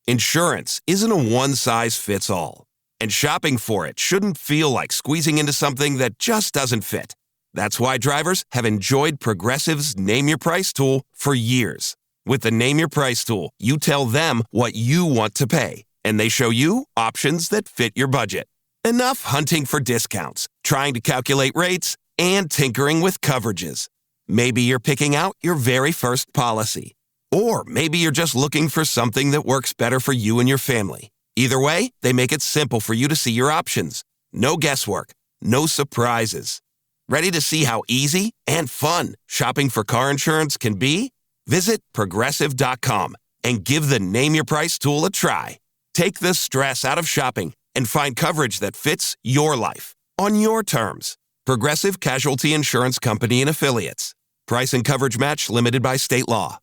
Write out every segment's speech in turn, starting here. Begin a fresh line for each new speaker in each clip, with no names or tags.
Insurance isn't a one-size-fits-all, and shopping for it shouldn't feel like squeezing into something that just doesn't fit. That's why drivers have enjoyed Progressive's Name Your Price tool for years. With the Name Your Price tool, you tell them what you want to pay, and they show you options that fit your budget. Enough hunting for discounts, trying to calculate rates, and tinkering with coverages. Maybe you're picking out your very first policy. Or maybe you're just looking for something that works better for you and your family. Either way, they make it simple for you to see your options. No guesswork, no surprises. Ready to see how easy and fun shopping for car insurance can be? Visit Progressive.com and give the Name Your Price tool a try. Take the stress out of shopping and find coverage that fits your life on your terms. Progressive Casualty Insurance Company and Affiliates. Price and coverage match limited by state law.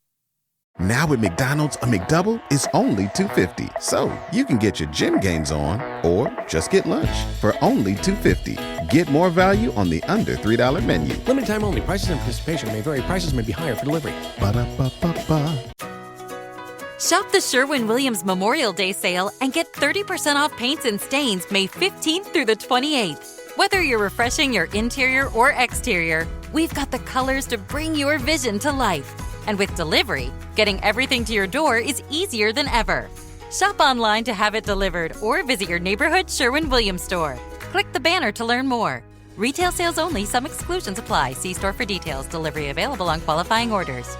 Now at McDonald's, a McDouble is only $2.50. So you can get your gym gains on or just get lunch for only $2.50. Get more value on the under $3 menu.
Limited time only. Prices and participation may vary. Prices may be higher for delivery.
Ba-da-ba-ba-ba.
Shop the Sherwin-Williams Memorial Day sale and get 30% off paints and stains May 15th through the 28th. Whether you're refreshing your interior or exterior, we've got the colors to bring your vision to life. And with delivery, getting everything to your door is easier than ever. Shop online to have it delivered or visit your neighborhood Sherwin-Williams store. Click the banner to learn more. Retail sales only. Some exclusions apply. See store for details. Delivery available on qualifying orders.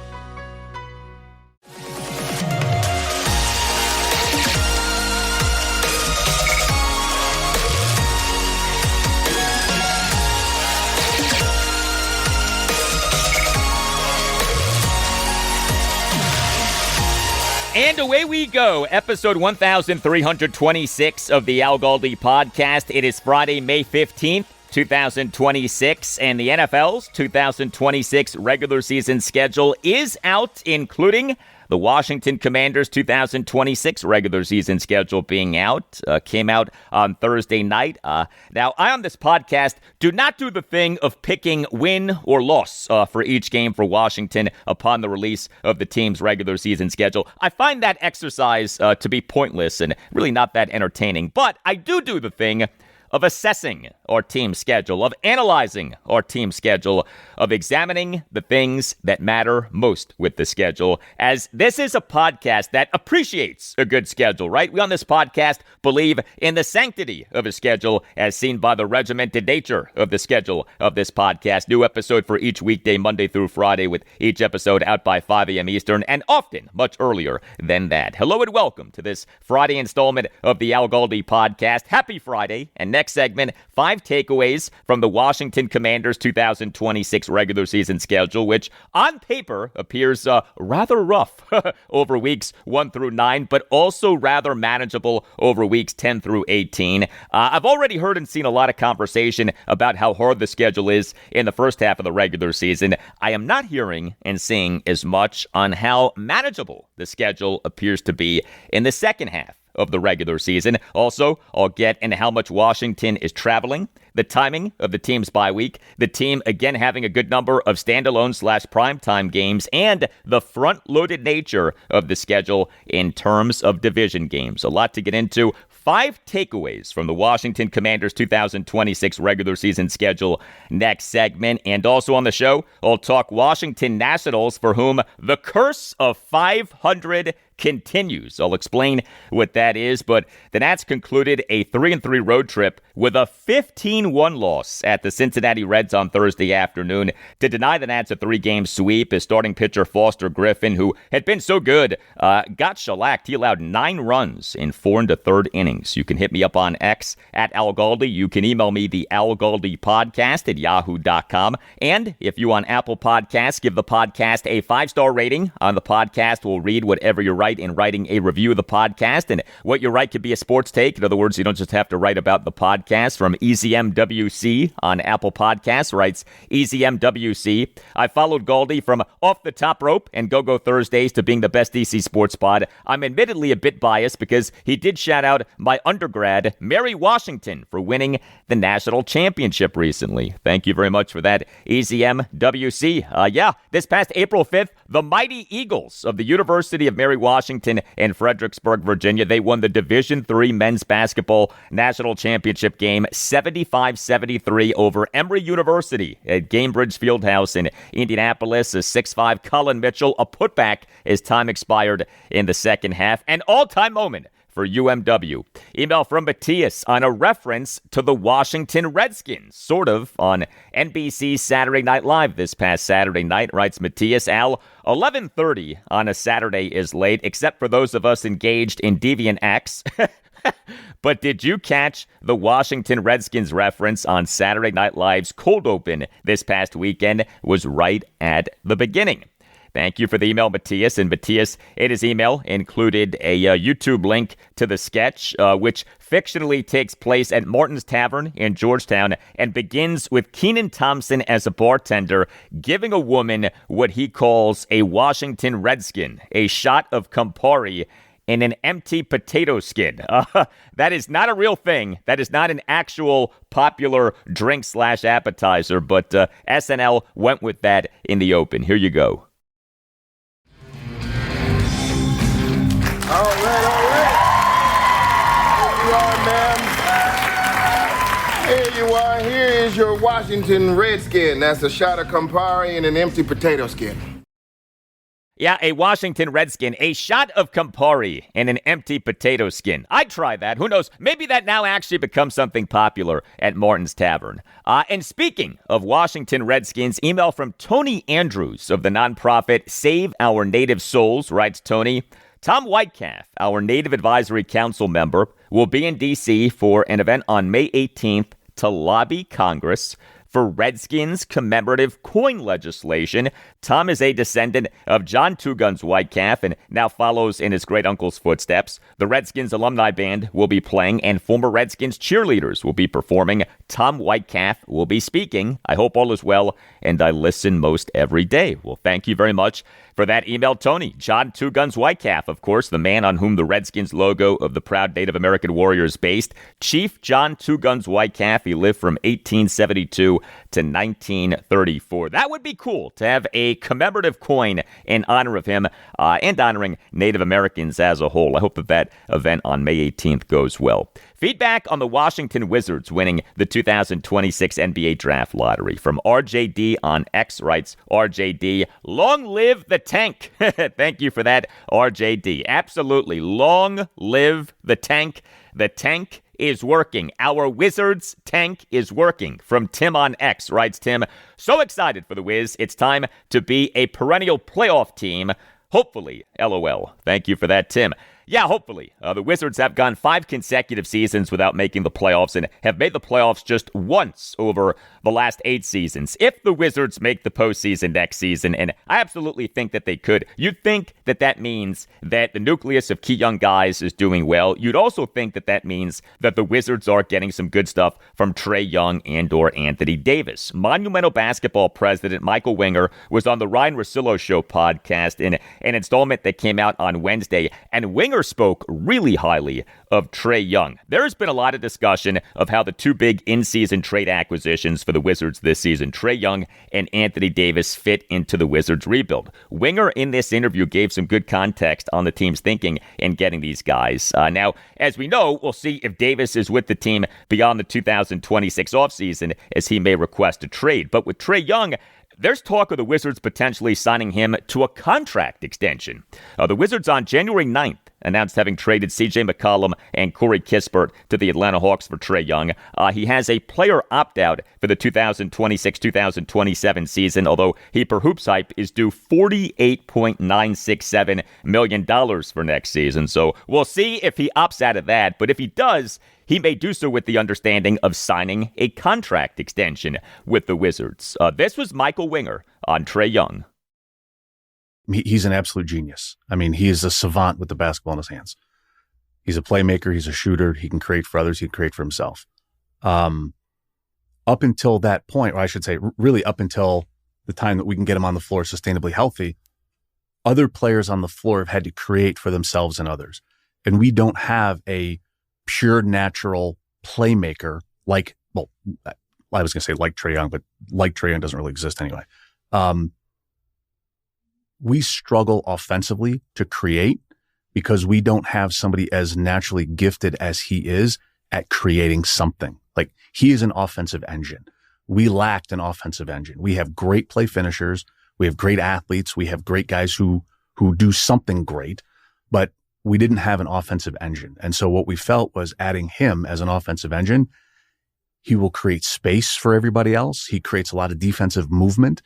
And away we go, episode 1326 of the Al Galdi podcast. It is Friday, May 15th, 2026, and the NFL's 2026 regular season schedule is out, including the Washington Commanders' 2026 regular season schedule being out. Came out on Thursday night. Now, I on this podcast do not do the thing of picking win or loss for each game for Washington upon the release of the team's regular season schedule. I find that exercise to be pointless and really not that entertaining. But I do the thing of assessing our team schedule, of analyzing our team schedule, of examining the things that matter most with the schedule, as this is a podcast that appreciates a good schedule, right? We on this podcast believe in the sanctity of a schedule as seen by the regimented nature of the schedule of this podcast. New episode for each weekday, Monday through Friday, with each episode out by 5 a.m. Eastern, and often much earlier than that. Hello and welcome to this Friday installment of the Al Galdi podcast. Happy Friday, and next segment, 5 takeaways from the Washington Commanders' 2026 regular season schedule, which on paper appears rather rough over weeks 1 through 9, but also rather manageable over weeks 10 through 18. I've already heard and seen a lot of conversation about how hard the schedule is in the first half of the regular season. I am not hearing and seeing as much on how manageable the schedule appears to be in the second half of the regular season. Also, I'll get into how much Washington is traveling, the timing of the team's bye week, the team again having a good number of standalone/primetime games, and the front-loaded nature of the schedule in terms of division games. A lot to get into. 5 takeaways from the Washington Commanders' 2026 regular season schedule next segment. And also on the show, I'll talk Washington Nationals, for whom the curse of 500 continues. I'll explain what that is, but the Nats concluded a 3-3 road trip with a 15-1 loss at the Cincinnati Reds on Thursday afternoon. To deny the Nats a 3-game sweep is starting pitcher Foster Griffin, who had been so good, got shellacked. He allowed 9 runs in 4 1/3 innings. You can hit me up on X at Al Galdi. You can email me the Al Galdi podcast at yahoo.com. And if you on Apple Podcasts, give the podcast a 5-star rating on the podcast. We'll read whatever you write in writing a review of the podcast, and what you write could be a sports take. In other words, you don't just have to write about the podcast. From EZMWC on Apple Podcasts writes, EZMWC, I followed Galdi from Off the Top Rope and Go-Go Thursdays to being the best DC sports pod. I'm admittedly a bit biased because he did shout out my undergrad, Mary Washington, for winning the national championship recently. Thank you very much for that, EZMWC. This past April 5th, the mighty Eagles of the University of Mary Washington Washington and Fredericksburg, Virginia. They won the Division III men's basketball national championship game 75-73 over Emory University at Gamebridge Fieldhouse in Indianapolis. A 6'5" Colin Mitchell, a putback as time expired in the second half. An all-time moment for UMW. Email from Matthias on a reference to the Washington Redskins, sort of, on NBC's Saturday Night Live this past Saturday night, writes Matthias. Al, 11:30 on a Saturday is late, except for those of us engaged in deviant acts. But did you catch the Washington Redskins reference on Saturday Night Live's cold open this past weekend? Was right at the beginning. Thank you for the email, Matthias. And Matthias, in his email, included a YouTube link to the sketch, which fictionally takes place at Martin's Tavern in Georgetown and begins with Kenan Thompson as a bartender giving a woman what he calls a Washington Redskin, a shot of Campari in an empty potato skin. That is not a real thing. That is not an actual popular drink/appetizer, but SNL went with that in the open. Here you go.
All right. Here you are, ma'am. Here is your Washington Redskin. That's a shot of Campari and an empty potato skin.
Yeah, a Washington Redskin, a shot of Campari and an empty potato skin. I'd try that. Who knows? Maybe that now actually becomes something popular at Martin's Tavern. And speaking of Washington Redskins, email from Tony Andrews of the nonprofit Save Our Native Souls, writes Tony. Tom Whitecalf, our Native Advisory Council member, will be in D.C. for an event on May 18th to lobby Congress for Redskins commemorative coin legislation. Tom is a descendant of John Two Guns Whitecalf and now follows in his great-uncle's footsteps. The Redskins alumni band will be playing and former Redskins cheerleaders will be performing. Tom Whitecalf will be speaking. I hope all is well, and I listen most every day. Well, thank you very much for that email, Tony. John Two Guns Whitecalf, of course, the man on whom the Redskins logo of the proud Native American warrior is based. Chief John Two Guns Whitecalf. He lived from 1872 to 1934. That would be cool to have a commemorative coin in honor of him and honoring Native Americans as a whole. I hope that event on May 18th goes well. Feedback on the Washington Wizards winning the 2026 NBA Draft Lottery from RJD on X, writes RJD, long live the tank. Thank you for that, RJD. Absolutely. Long live the tank. The tank is working. Our Wizards tank is working. From Tim on X, writes Tim, so excited for the Wiz. It's time to be a perennial playoff team. Hopefully, LOL. Thank you for that, Tim. Yeah, hopefully. The Wizards have gone 5 consecutive seasons without making the playoffs and have made the playoffs just once over the last 8 seasons. If the Wizards make the postseason next season, and I absolutely think that they could, you'd think that that means that the nucleus of key young guys is doing well. You'd also think that that means that the Wizards are getting some good stuff from Trae Young and or Anthony Davis. Monumental Basketball president Michael Winger was on the Ryan Russillo Show podcast in an installment that came out on Wednesday, and Winger spoke really highly of Trae Young. There has been a lot of discussion of how the 2 big in-season trade acquisitions for the Wizards this season, Trae Young and Anthony Davis, fit into the Wizards rebuild. Winger in this interview gave some good context on the team's thinking in getting these guys. Now, as we know, we'll see if Davis is with the team beyond the 2026 offseason, as he may request a trade. But with Trae Young, there's talk of the Wizards potentially signing him to a contract extension. The Wizards on January 9th announced having traded C.J. McCollum and Corey Kispert to the Atlanta Hawks for Trae Young. He has a player opt-out for the 2026-2027 season, although he, per Hoops Hype, is due $48.967 million for next season. So we'll see if he opts out of that, but if he does, he may do so with the understanding of signing a contract extension with the Wizards. This was Michael Winger on Trae Young.
He's an absolute genius. I mean, he is a savant with the basketball in his hands. He's a playmaker. He's a shooter. He can create for others. He can create for himself. Up until that point, or I should say, really up until the time that we can get him on the floor sustainably healthy, other players on the floor have had to create for themselves and others. And we don't have a pure natural playmaker like, well, I was going to say like Trae Young, but like Trae Young doesn't really exist anyway. We struggle offensively to create because we don't have somebody as naturally gifted as he is at creating something. Like, he is an offensive engine. We lacked an offensive engine. We have great play finishers. We have great athletes. We have great guys who do something great, but we didn't have an offensive engine. And so what we felt was adding him as an offensive engine, he will create space for everybody else. He creates a lot of defensive movement.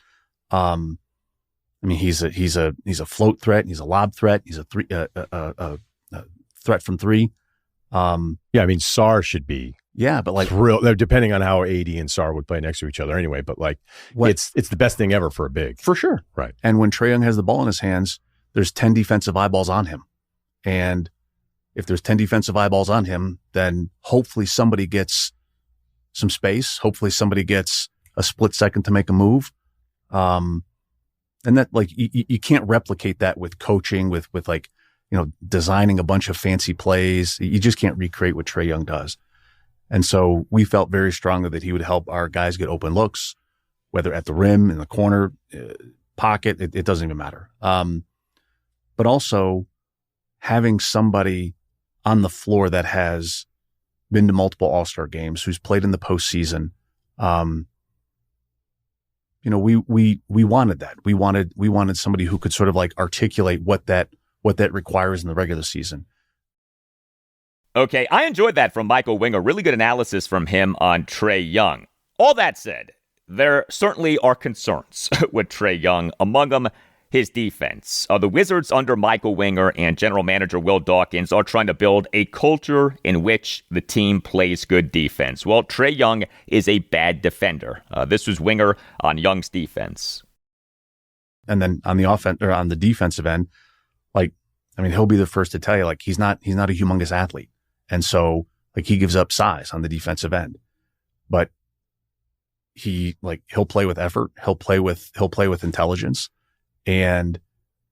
I mean, he's a float threat. He's a lob threat. He's a threat from three.
Yeah, I mean, Sarr should be.
Yeah, but like
depending on how AD and Sarr would play next to each other anyway. But like, it's the best thing ever for a big,
for sure.
Right.
And when Trae Young has the ball in his hands, there's 10 defensive eyeballs on him. And if there's 10 defensive eyeballs on him, then hopefully somebody gets some space. Hopefully somebody gets a split second to make a move. And that, like, you can't replicate that with coaching, with like, you know, designing a bunch of fancy plays. You just can't recreate what Trae Young does. And so we felt very strongly that he would help our guys get open looks, whether at the rim, in the corner, pocket, it doesn't even matter. But also having somebody on the floor that has been to multiple All-Star games, who's played in the postseason. You know, we wanted that. We wanted somebody who could sort of like articulate what that requires in the regular season.
Okay, I enjoyed that from Michael Winger. Really good analysis from him on Trae Young. All that said, there certainly are concerns with Trae Young. Among them, his defense. The Wizards under Michael Winger and general manager Will Dawkins are trying to build a culture in which the team plays good defense. Well, Trae Young is a bad defender. This was Winger on Young's defense.
And then on the offense or on the defensive end, like, I mean, he'll be the first to tell you, like, he's not a humongous athlete. And so, like, he gives up size on the defensive end, but he'll play with effort. He'll play with intelligence. And,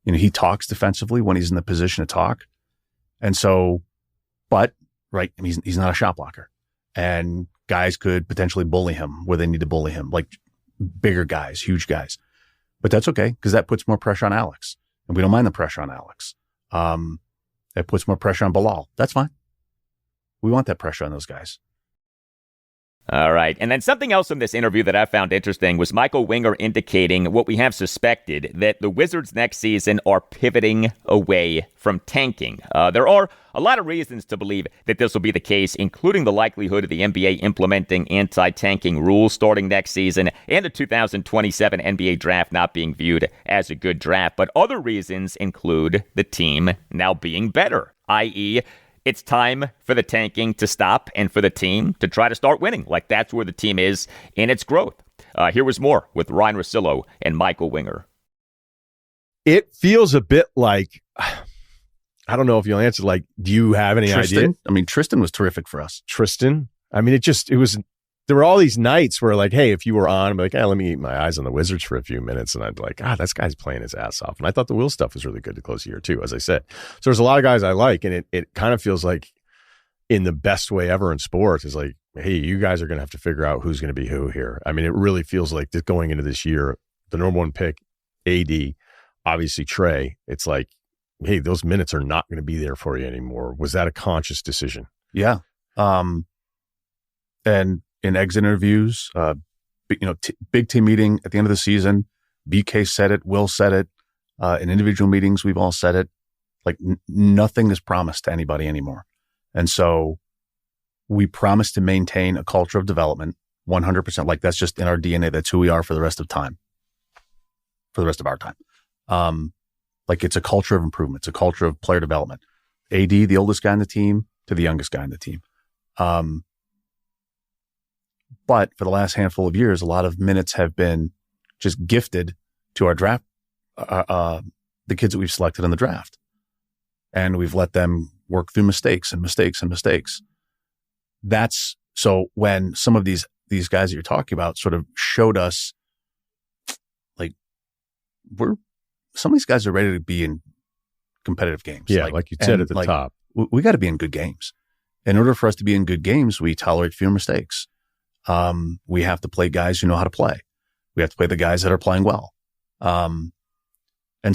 you know, he talks defensively when he's in the position to talk. And so, but, right, I mean, he's not a shot blocker, and guys could potentially bully him where they need to bully him, like bigger guys, huge guys. But that's okay, because that puts more pressure on Alex, and we don't mind the pressure on Alex. It puts more pressure on Bilal. That's fine. We want that pressure on those guys.
All right. And then something else in this interview that I found interesting was Michael Winger indicating what we have suspected, that the Wizards next season are pivoting away from tanking. There are a lot of reasons to believe that this will be the case, including the likelihood of the NBA implementing anti-tanking rules starting next season and the 2027 NBA draft not being viewed as a good draft. But other reasons include the team now being better, i.e., it's time for the tanking to stop and for the team to try to start winning. Like, that's where the team is in its growth. Here was more with Ryan Russillo and Michael Winger.
It feels a bit like, I don't know if you'll answer, like, do you have any idea?
I mean, Tristan was terrific for us.
Tristan? I mean, there were all these nights where, like, hey, if you were on, I'd be like, hey, let me keep my eyes on the Wizards for a few minutes. And I'd be like, this guy's playing his ass off. And I thought the Will stuff was really good to close the year, too, as I said. So there's a lot of guys I like, and it kind of feels like, in the best way ever in sports, is like, hey, you guys are going to have to figure out who's going to be who here. I mean, it really feels like that going into this year, the number one pick, AD, obviously Trae, it's like, hey, those minutes are not going to be there for you anymore. Was that a conscious decision?
Yeah. And in exit interviews, big team meeting at the end of the season, BK said it, Will said it, in individual meetings, we've all said it. Like, nothing is promised to anybody anymore. And so we promise to maintain a culture of development 100%. Like, that's just in our DNA. That's who we are for the rest of time, for the rest of our time. Like, it's a culture of improvement. It's a culture of player development. AD, the oldest guy on the team, to the youngest guy on the team. But for the last handful of years, a lot of minutes have been just gifted to our draft, the kids that we've selected in the draft. And we've let them work through mistakes. That's so when some of these guys that you're talking about sort of showed us, like, some of these guys are ready to be in competitive games.
Yeah, like you said at the top.
We got to be in good games. In order for us to be in good games, we tolerate fewer mistakes. We have to play guys who know how to play. We have to play the guys that are playing well. And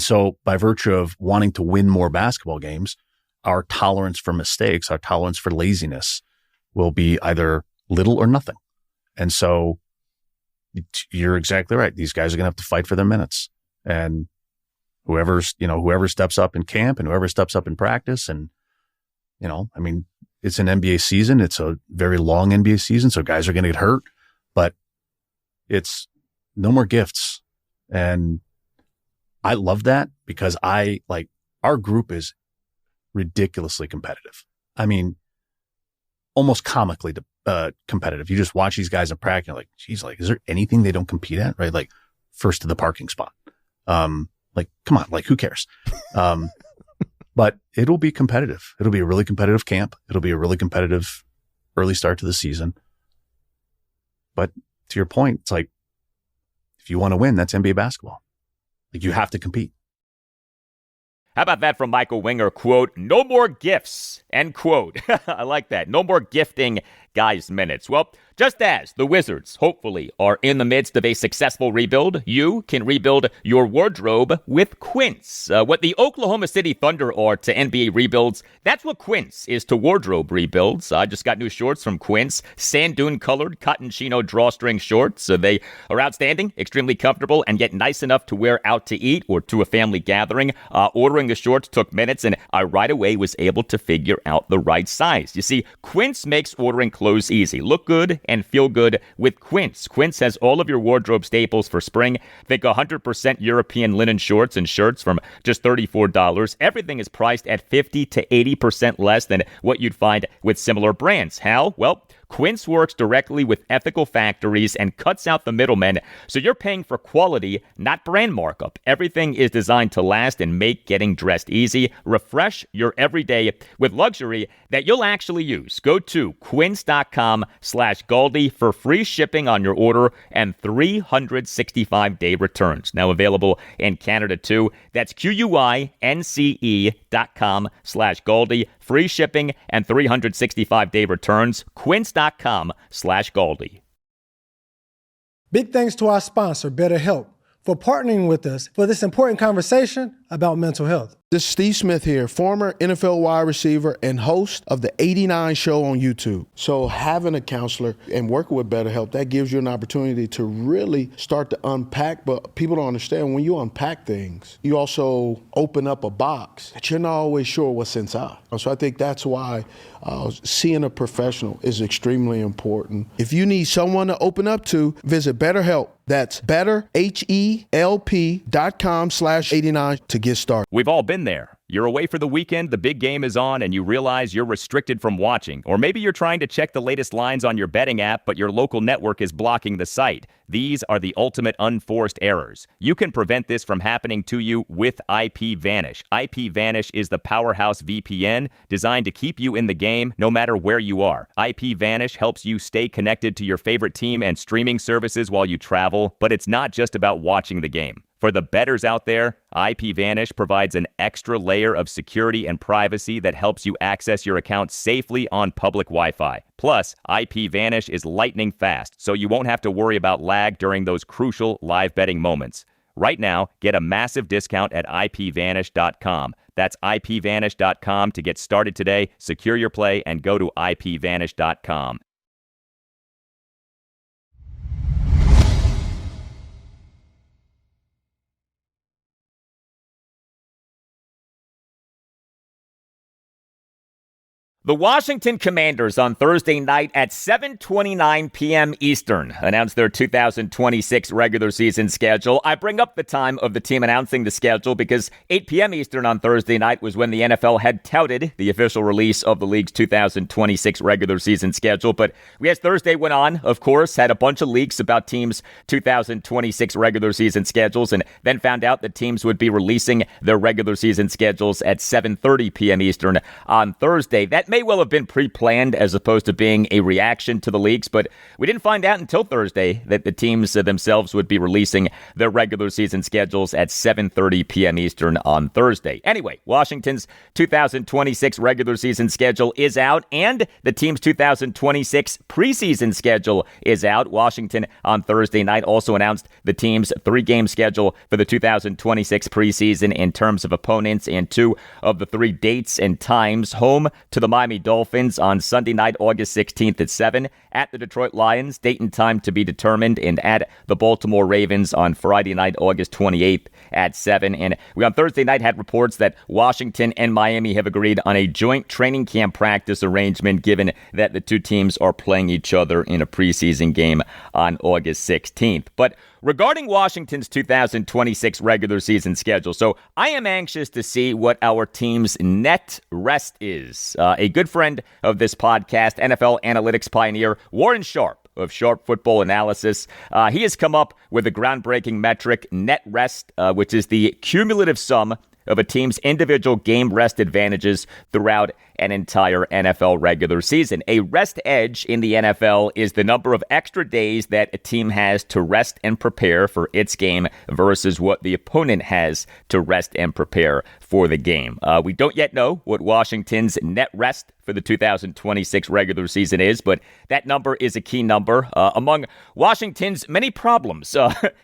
so by virtue of wanting to win more basketball games, our tolerance for mistakes, our tolerance for laziness will be either little or nothing. And so you're exactly right. These guys are going to have to fight for their minutes, and whoever steps up in camp and whoever steps up in practice. And, I mean, it's an NBA season. It's a very long NBA season. So guys are going to get hurt, but it's no more gifts. And I love that because our group is ridiculously competitive. I mean, almost comically competitive. You just watch these guys in practice, you're like, geez, like, is there anything they don't compete at? Right? Like, first to the parking spot. Like, come on, like, who cares? But it'll be competitive. It'll be a really competitive camp. It'll be a really competitive early start to the season. But to your point, it's like, if you want to win, that's NBA basketball. Like, you have to compete.
How about that from Michael Winger? Quote, no more gifts, end quote. I like that. No more gifting guys minutes. Well, just as the Wizards, hopefully, are in the midst of a successful rebuild, you can rebuild your wardrobe with Quince. What the Oklahoma City Thunder are to NBA rebuilds, that's what Quince is to wardrobe rebuilds. I just got new shorts from Quince, sand dune colored cotton chino drawstring shorts. They are outstanding, extremely comfortable, and yet nice enough to wear out to eat or to a family gathering. Ordering the shorts took minutes, and I right away was able to figure out the right size. You see, Quince makes ordering clothes easy. Look good and feel good with Quince. Quince has all of your wardrobe staples for spring. Think 100% European linen shorts and shirts from just $34. Everything is priced at 50 to 80% less than what you'd find with similar brands. How? Well, Quince works directly with ethical factories and cuts out the middlemen, so you're paying for quality, not brand markup. Everything is designed to last and make getting dressed easy. Refresh your everyday with luxury that you'll actually use. Go to quince.com/Galdi for free shipping on your order and 365-day returns. Now available in Canada too. That's QUINCE.com/Galdi. Free shipping and 365-day returns. Quince.com/Galdi.
Big thanks to our sponsor, BetterHelp, for partnering with us for this important conversation about mental health.
This is Steve Smith here, former NFL wide receiver and host of the 89 show on YouTube. So having a counselor and working with BetterHelp, that gives you an opportunity to really start to unpack. But people don't understand, when you unpack things, you also open up a box that you're not always sure what's inside. So I think that's why seeing a professional is extremely important. If you need someone to open up to, visit BetterHelp. That's betterhelp.com/89 to get started.
We've all been there. You're away for the weekend, the big game is on, and you realize you're restricted from watching. Or maybe you're trying to check the latest lines on your betting app, but your local network is blocking the site. These are the ultimate unforced errors. You can prevent this from happening to you with IPVanish. IPVanish is the powerhouse VPN designed to keep you in the game no matter where you are. IPVanish helps you stay connected to your favorite team and streaming services while you travel, but it's not just about watching the game. For the bettors out there, IPVanish provides an extra layer of security and privacy that helps you access your account safely on public Wi-Fi. Plus, IPVanish is lightning fast, so you won't have to worry about lag during those crucial live betting moments. Right now, get a massive discount at IPVanish.com. That's IPVanish.com to get started today. Secure your play and go to IPVanish.com. The Washington Commanders on Thursday night at 7:29 p.m. Eastern announced their 2026 regular season schedule. I bring up the time of the team announcing the schedule because 8 p.m. Eastern on Thursday night was when the NFL had touted the official release of the league's 2026 regular season schedule. But as Thursday went on, of course, had a bunch of leaks about teams' 2026 regular season schedules, and then found out that teams would be releasing their regular season schedules at 7:30 p.m. Eastern on Thursday. That may well have been pre-planned as opposed to being a reaction to the leaks, but we didn't find out until Thursday that the teams themselves would be releasing their regular season schedules at 7:30 p.m. Eastern on Thursday. Anyway, Washington's 2026 regular season schedule is out, and the team's 2026 preseason schedule is out. Washington on Thursday night also announced the team's 3-game schedule for the 2026 preseason in terms of opponents and 2 of the 3 dates and times. Home to the Miami Dolphins on Sunday night, August 16th at 7, at the Detroit Lions, date and time to be determined, and at the Baltimore Ravens on Friday night, August 28th at 7. And we on Thursday night had reports that Washington and Miami have agreed on a joint training camp practice arrangement, given that the two teams are playing each other in a preseason game on August 16th. But regarding Washington's 2026 regular season schedule, so I am anxious to see what our team's net rest is. A good friend of this podcast, NFL analytics pioneer Warren Sharp of Sharp Football Analysis, he has come up with a groundbreaking metric, net rest, which is the cumulative sum of a team's individual game rest advantages throughout an entire NFL regular season. A rest edge in the NFL is the number of extra days that a team has to rest and prepare for its game versus what the opponent has to rest and prepare for the game. We don't yet know what Washington's net rest for the 2026 regular season is, but that number is a key number. Among Washington's many problems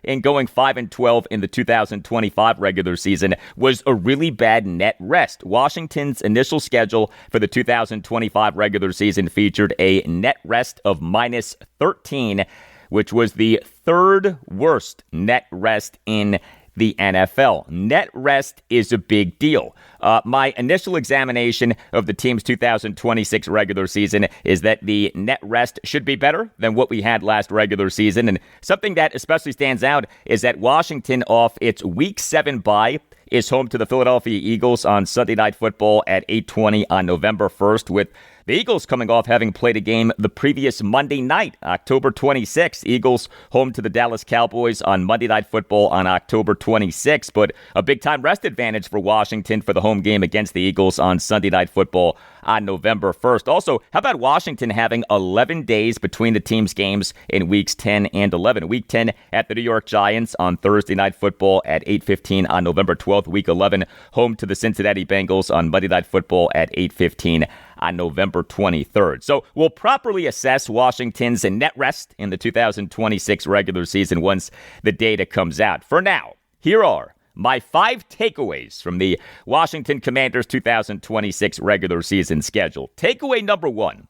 in going 5-12 in the 2025 regular season was a really bad net rest. Washington's initial schedule for the 2025 regular season featured a net rest of minus 13, which was the 3rd worst net rest in the NFL. Net rest is a big deal. My initial examination of the team's 2026 regular season is that the net rest should be better than what we had last regular season. And something that especially stands out is that Washington, off its Week 7 bye, is home to the Philadelphia Eagles on Sunday Night Football at 8:20 on November 1st, with the Eagles coming off having played a game the previous Monday night, October 26th. Eagles home to the Dallas Cowboys on Monday Night Football on October 26th, but a big-time rest advantage for Washington for the home game against the Eagles on Sunday Night Football on November 1st. Also, how about Washington having 11 days between the team's games in Weeks 10 and 11? Week 10 at the New York Giants on Thursday Night Football at 8:15 on November 12th. Week 11 home to the Cincinnati Bengals on Monday Night Football at 8:15 on November 23rd. So we'll properly assess Washington's net rest in the 2026 regular season once the data comes out. For now, here are my 5 takeaways from the Washington Commanders' 2026 regular season schedule. Takeaway number 1.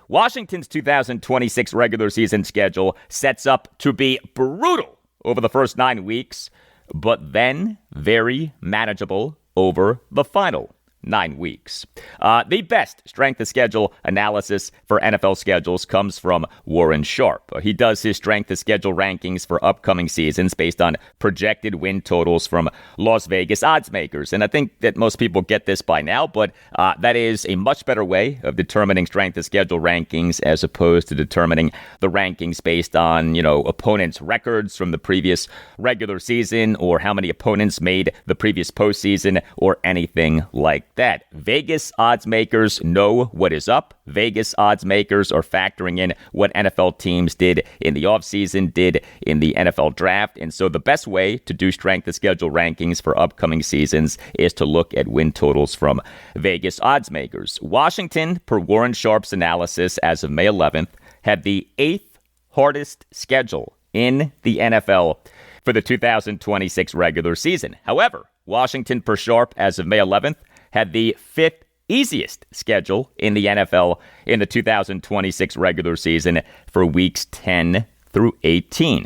Washington's 2026 regular season schedule sets up to be brutal over the first 9 weeks, but then very manageable over the final 9 weeks. The best strength of schedule analysis for NFL schedules comes from Warren Sharp. He does his strength of schedule rankings for upcoming seasons based on projected win totals from Las Vegas odds makers. And I think that most people get this by now, but that is a much better way of determining strength of schedule rankings as opposed to determining the rankings based on, opponents' records from the previous regular season or how many opponents made the previous postseason or anything like that. Vegas odds makers know what is up. Vegas odds makers are factoring in what NFL teams did in the offseason, did in the NFL draft. And so the best way to do strength of schedule rankings for upcoming seasons is to look at win totals from Vegas odds makers. Washington, per Warren Sharp's analysis as of May 11th, had the 8th hardest schedule in the NFL for the 2026 regular season. However, Washington, per Sharp, as of May 11th, had the 5th easiest schedule in the NFL in the 2026 regular season for weeks 10 through 18.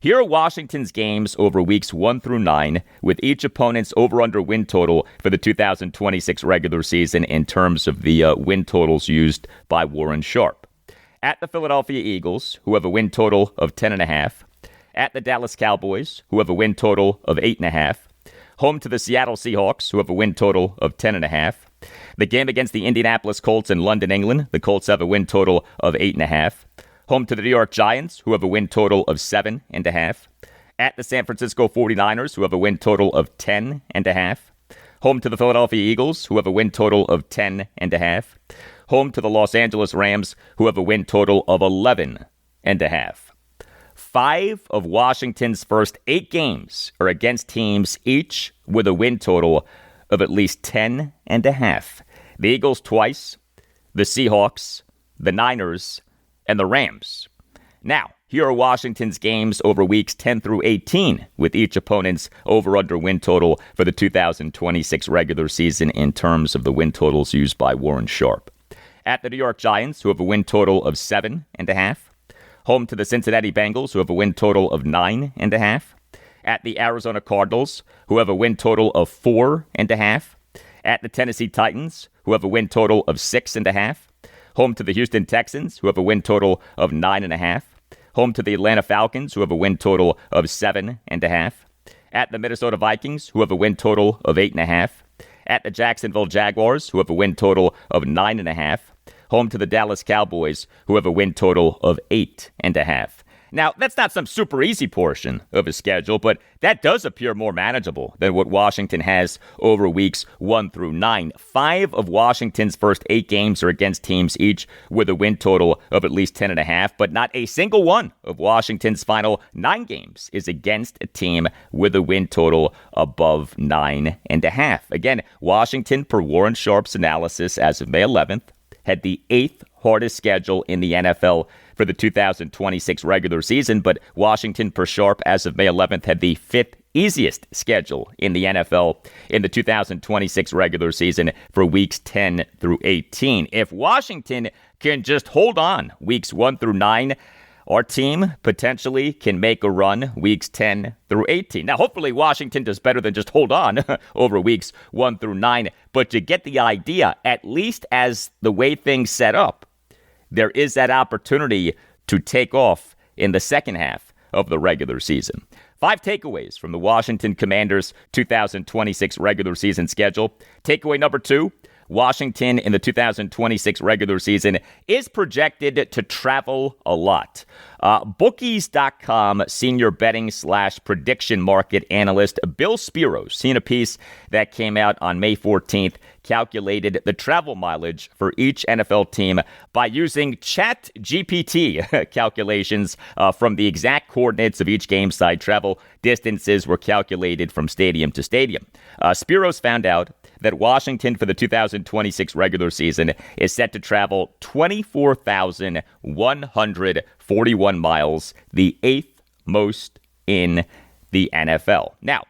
Here are Washington's games over weeks 1 through 9, with each opponent's over-under win total for the 2026 regular season in terms of the win totals used by Warren Sharp. At the Philadelphia Eagles, who have a win total of 10.5. At the Dallas Cowboys, who have a win total of 8.5. Home to the Seattle Seahawks, who have a win total of 10.5. The game against the Indianapolis Colts in London, England, the Colts have a win total of 8.5. Home to the New York Giants, who have a win total of 7.5. At the San Francisco 49ers, who have a win total of 10.5. Home to the Philadelphia Eagles, who have a win total of 10.5. home to the Los Angeles Rams, who have a win total of 11.5. 5 of Washington's first 8 games are against teams each with a win total of at least 10.5. The Eagles twice, the Seahawks, the Niners, and the Rams. Now, here are Washington's games over weeks 10 through 18, with each opponent's over-under win total for the 2026 regular season in terms of the win totals used by Warren Sharp. At the New York Giants, who have a win total of 7.5. Home to the Cincinnati Bengals, who have a win total of 9.5. At the Arizona Cardinals, who have a win total of 4.5. At the Tennessee Titans, who have a win total of 6.5. Home to the Houston Texans, who have a win total of 9.5. Home to the Atlanta Falcons, who have a win total of 7.5. At the Minnesota Vikings, who have a win total of 8.5. At the Jacksonville Jaguars, who have a win total of 9.5. Home to the Dallas Cowboys, who have a win total of 8.5. Now, that's not some super easy portion of his schedule, but that does appear more manageable than what Washington has over weeks 1 through 9. 5 of Washington's first 8 games are against teams each with a win total of at least 10.5, but not a single one of Washington's final 9 games is against a team with a win total above 9.5. Again, Washington, per Warren Sharp's analysis as of May 11th, had the 8th hardest schedule in the NFL for the 2026 regular season, but Washington, per Sharp, as of May 11th, had the 5th easiest schedule in the NFL in the 2026 regular season for weeks 10 through 18. If Washington can just hold on weeks 1 through 9, our team potentially can make a run weeks 10 through 18. Now, hopefully Washington does better than just hold on over weeks 1 through 9. But to get the idea, at least as the way things set up, there is that opportunity to take off in the second half of the regular season. 5 takeaways from the Washington Commanders' 2026 regular season schedule. Takeaway number 2. Washington in the 2026 regular season is projected to travel a lot. Bookies.com senior betting / prediction market analyst Bill Spiros, seen a piece that came out on May 14th, calculated the travel mileage for each NFL team by using ChatGPT calculations from the exact coordinates of each game site. Travel distances were calculated from stadium to stadium. Spiros found out that Washington for the 2026 regular season is set to travel 24,141 miles, the 8th most in the NFL. Now,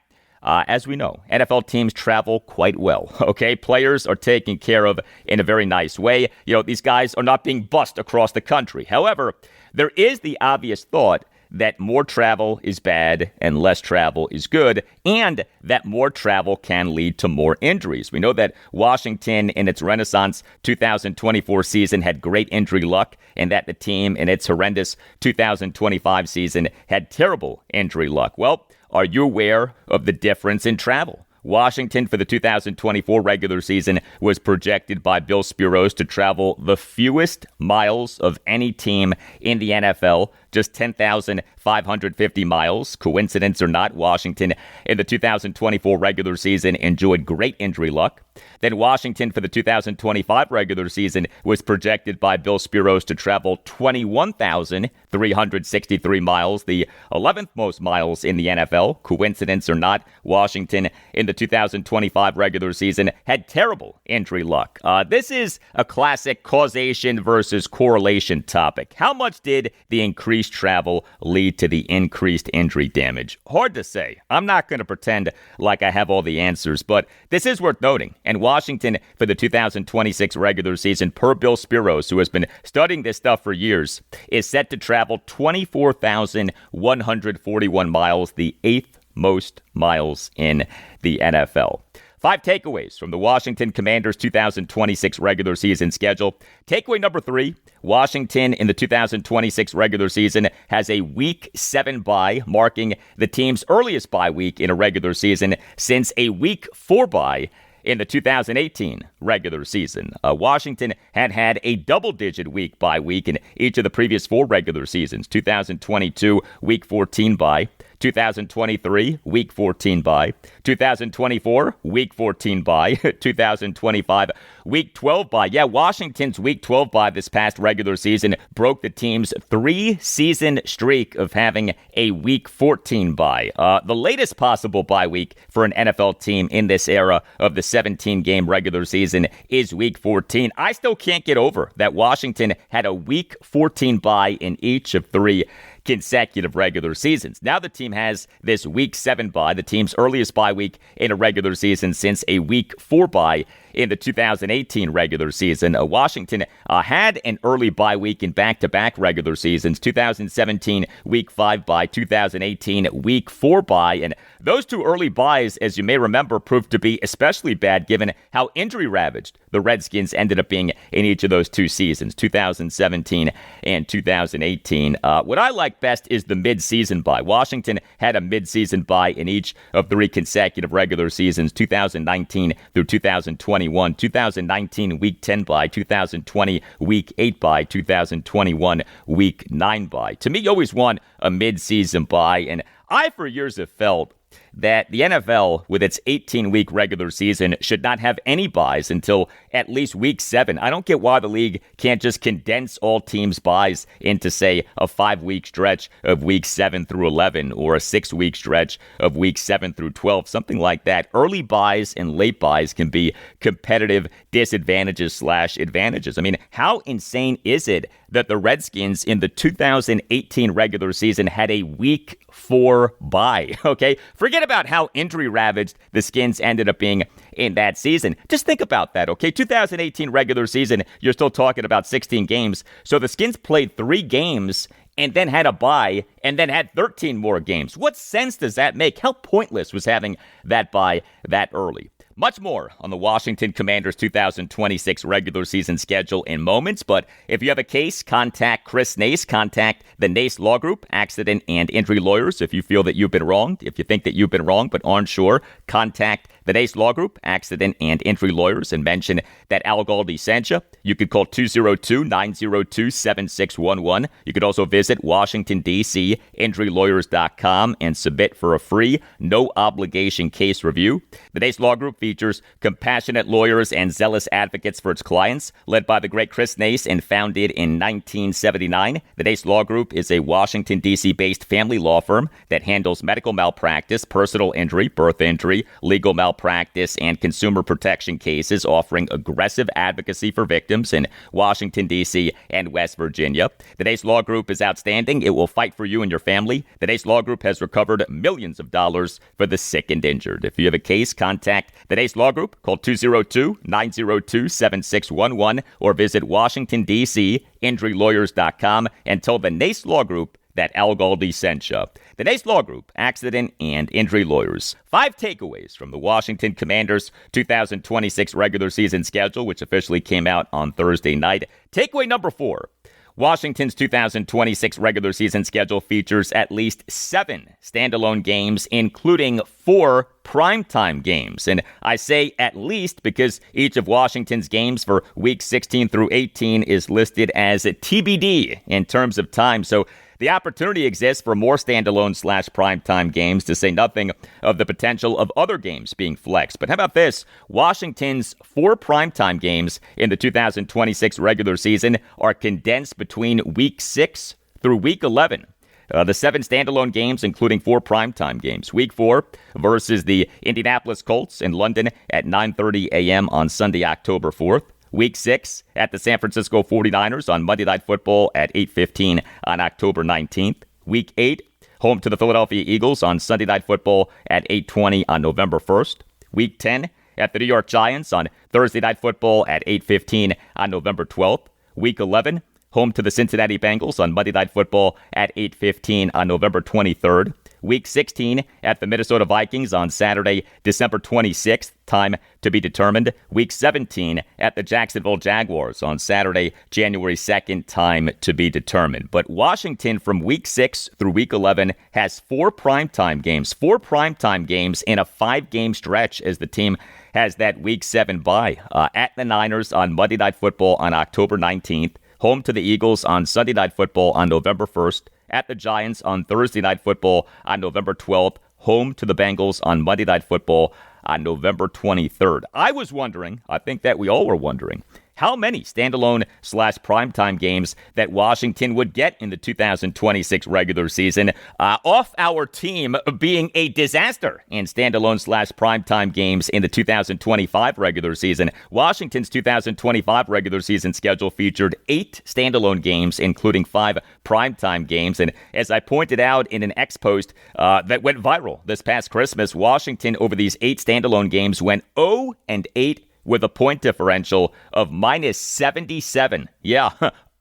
as we know, NFL teams travel quite well, okay? Players are taken care of in a very nice way. You know, these guys are not being bussed across the country. However, there is the obvious thought that more travel is bad and less travel is good, and that more travel can lead to more injuries. We know that Washington in its Renaissance 2024 season had great injury luck, and that the team in its horrendous 2025 season had terrible injury luck. Well, are you aware of the difference in travel? Washington for the 2024 regular season was projected by Bill Spiros to travel the fewest miles of any team in the NFL, just 10,550 miles. Coincidence or not, Washington in the 2024 regular season enjoyed great injury luck. Then Washington for the 2025 regular season was projected by Bill Spiros to travel 21,363 miles, the 11th most miles in the NFL. Coincidence or not, Washington in the 2025 regular season had terrible injury luck. This is a classic causation versus correlation topic. How much did the increased travel lead to the increased injury damage? Hard to say. I'm not going to pretend like I have all the answers, but this is worth noting. And Washington for the 2026 regular season, per Bill Spiros, who has been studying this stuff for years, is set to travel 24,141 miles, the 8th most miles in the NFL. 5 takeaways from the Washington Commanders' 2026 regular season schedule. Takeaway number 3, Washington in the 2026 regular season has a Week 7 bye, marking the team's earliest bye week in a regular season since a Week 4 bye in the 2018 regular season. Washington had a double-digit week bye week in each of the previous 4 regular seasons. 2022, Week 14 bye. 2023, Week 14 bye. 2024, Week 14 bye. 2025, Week 12 bye. Yeah, Washington's Week 12 bye this past regular season broke the team's 3-season streak of having a Week 14 bye. The latest possible bye week for an NFL team in this era of the 17-game regular season is Week 14. I still can't get over that Washington had a Week 14 bye in each of 3 consecutive regular seasons. Now the team has this Week 7 bye, the team's earliest bye week in a regular season since a Week 4 bye in the 2018 regular season. Washington had an early bye week in back-to-back regular seasons, 2017 Week 5 bye, 2018 Week 4 bye, and those 2 early byes, as you may remember, proved to be especially bad given how injury-ravaged the Redskins ended up being in each of those 2 seasons, 2017 and 2018. What I like best is the mid-season bye. Washington had a mid-season bye in each of 3 consecutive regular seasons, 2019 through 2021, 2019 Week 10 bye, 2020 Week 8 bye, 2021 Week 9 bye. To me, you always want a mid-season bye, and I for years have felt that the NFL, with its 18-week regular season, should not have any byes until at least Week 7. I don't get why the league can't just condense all teams' byes into, say, a 5-week stretch of Week 7 through 11 or a 6-week stretch of Week 7 through 12, something like that. Early byes and late byes can be competitive disadvantages/advantages. I mean, how insane is it that the Redskins in the 2018 regular season had a Week 4 bye, okay? Forget about how injury-ravaged the Skins ended up being in that season. Just think about that, okay? 2018 regular season, you're still talking about 16 games. So the Skins played 3 games and then had a bye and then had 13 more games. What sense does that make? How pointless was having that bye that early? Much more on the Washington Commanders 2026 regular season schedule in moments, but if you have a case, contact Chris Nace, contact the Nace Law Group, accident and injury lawyers. If you feel that you've been wronged, if you think that you've been wronged but aren't sure, contact the Nace Law Group, accident and injury lawyers, and mention that Al Galdi sent you. You could call 202-902-7611. You could also visit Washington, D.C., injurylawyers.com and submit for a free, no-obligation case review. The Nace Law Group features compassionate lawyers and zealous advocates for its clients, led by the great Chris Nace and founded in 1979. The Nace Law Group is a Washington, D.C.-based family law firm that handles medical malpractice, personal injury, birth injury, legal malpractice, and consumer protection cases, offering aggressive advocacy for victims in Washington, D.C. and West Virginia. The Nace Law Group is outstanding. It will fight for you and your family. The Nace Law Group has recovered millions of dollars for the sick and injured. If you have a case, contact the Nace Law Group. Call 202-902-7611 or visit Washington, D.C., injurylawyers.com and tell the Nace Law Group that Al Galdi sent you. The Nace Law Group, accident and injury lawyers. 5 takeaways from the Washington Commanders 2026 regular season schedule, which officially came out on Thursday night. Takeaway number 4. Washington's 2026 regular season schedule features at least 7 standalone games, including 4 primetime games. And I say at least because each of Washington's games for week 16 through 18 is listed as a TBD in terms of time. So the opportunity exists for more standalone/primetime games, to say nothing of the potential of other games being flexed. But how about this? Washington's 4 primetime games in the 2026 regular season are condensed between Week 6 through Week 11. The 7 standalone games, including 4 primetime games. Week 4 versus the Indianapolis Colts in London at 9:30 a.m. on Sunday, October 4th. Week 6 at the San Francisco 49ers on Monday Night Football at 8:15 on October 19th. Week 8, home to the Philadelphia Eagles on Sunday Night Football at 8:20 on November 1st. Week 10 at the New York Giants on Thursday Night Football at 8:15 on November 12th. Week 11, home to the Cincinnati Bengals on Monday Night Football at 8:15 on November 23rd. Week 16 at the Minnesota Vikings on Saturday, December 26th, time to be determined. Week 17 at the Jacksonville Jaguars on Saturday, January 2nd, time to be determined. But Washington from Week 6 through Week 11 has 4 primetime games. 4 primetime games in a 5-game stretch as the team has that Week 7 bye. At the Niners on Monday Night Football on October 19th. Home to the Eagles on Sunday Night Football on November 1st. At the Giants on Thursday Night Football on November 12th. Home to the Bengals on Monday Night Football on November 23rd. I was wondering, I think that we all were wondering, how many standalone/primetime games that Washington would get in the 2026 regular season off our team being a disaster in standalone/primetime games in the 2025 regular season. Washington's 2025 regular season schedule featured 8 standalone games, including 5 primetime games. And as I pointed out in an X post that went viral this past Christmas, Washington over these 8 standalone games went 0-8 with a point differential of minus 77. Yeah,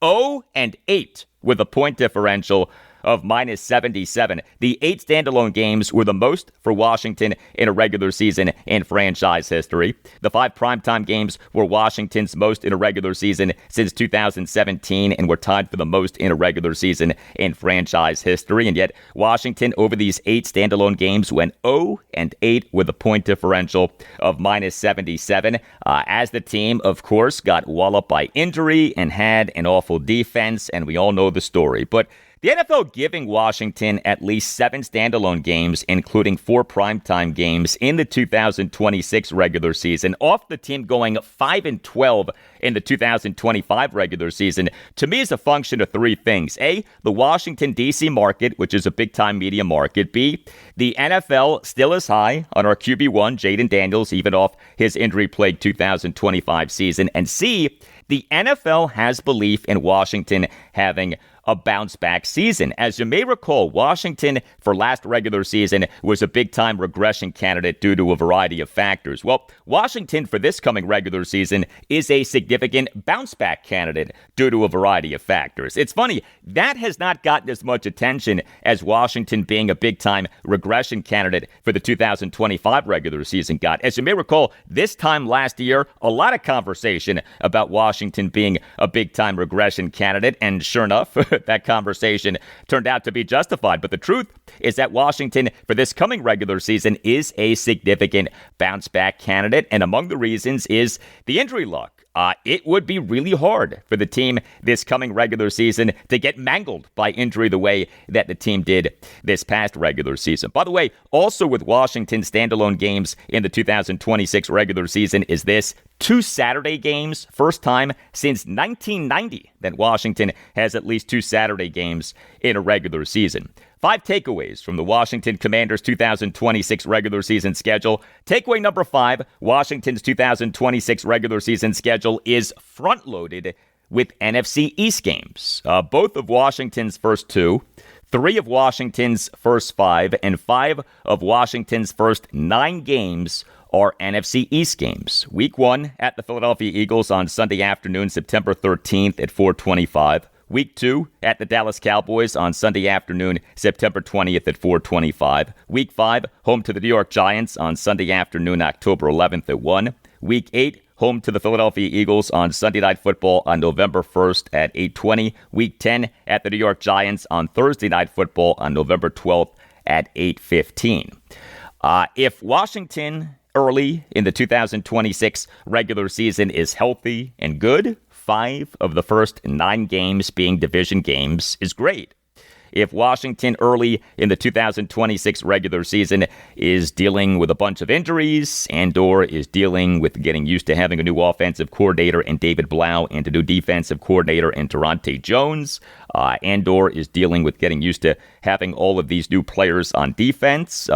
0-8 with a point differential of minus 77. The 8 standalone games were the most for Washington in a regular season in franchise history. The 5 primetime games were Washington's most in a regular season since 2017 and were tied for the most in a regular season in franchise history. And yet, Washington over these 8 standalone games went 0-8 with a point differential of minus 77. As the team, of course, got walloped by injury and had an awful defense, and we all know the story. But the NFL giving Washington at least 7 standalone games, including 4 primetime games in the 2026 regular season, off the team going 5-12 in the 2025 regular season, to me is a function of 3 things. A, the Washington, D.C. market, which is a big-time media market. B, the NFL still is high on our QB1, Jaden Daniels, even off his injury-plagued 2025 season. And C, the NFL has belief in Washington having a bounce-back season. As you may recall, Washington, for last regular season, was a big-time regression candidate due to a variety of factors. Well, Washington, for this coming regular season, is a significant bounce-back candidate due to a variety of factors. It's funny, that has not gotten as much attention as Washington being a big-time regression candidate for the 2025 regular season got. As you may recall, this time last year, a lot of conversation about Washington being a big-time regression candidate, and sure enough, that conversation turned out to be justified. But the truth is that Washington, for this coming regular season, is a significant bounce-back candidate. And among the reasons is the injury luck. It would be really hard for the team this coming regular season to get mangled by injury the way that the team did this past regular season. By the way, also with Washington's standalone games in the 2026 regular season is this: 2 Saturday games. First time since 1990 that Washington has at least 2 Saturday games in a regular season. 5 takeaways from the Washington Commanders' 2026 regular season schedule. Takeaway number 5, Washington's 2026 regular season schedule is front-loaded with NFC East games. Both of Washington's first 2, 3 of Washington's first 5, and 5 of Washington's first 9 games are NFC East games. Week 1 at the Philadelphia Eagles on Sunday afternoon, September 13th at 4:25. Week 2 at the Dallas Cowboys on Sunday afternoon, September 20th at 4:25. Week 5, home to the New York Giants on Sunday afternoon, October 11th at 1. Week 8, home to the Philadelphia Eagles on Sunday Night Football on November 1st at 8:20. Week 10 at the New York Giants on Thursday Night Football on November 12th at 8:15. If Washington early in the 2026 regular season is healthy and good, 5 of the first 9 games being division games is great. If Washington early in the 2026 regular season is dealing with a bunch of injuries and/or is dealing with getting used to having a new offensive coordinator in David Blau and a new defensive coordinator in Durante Jones, and/or is dealing with getting used to having all of these new players on defense,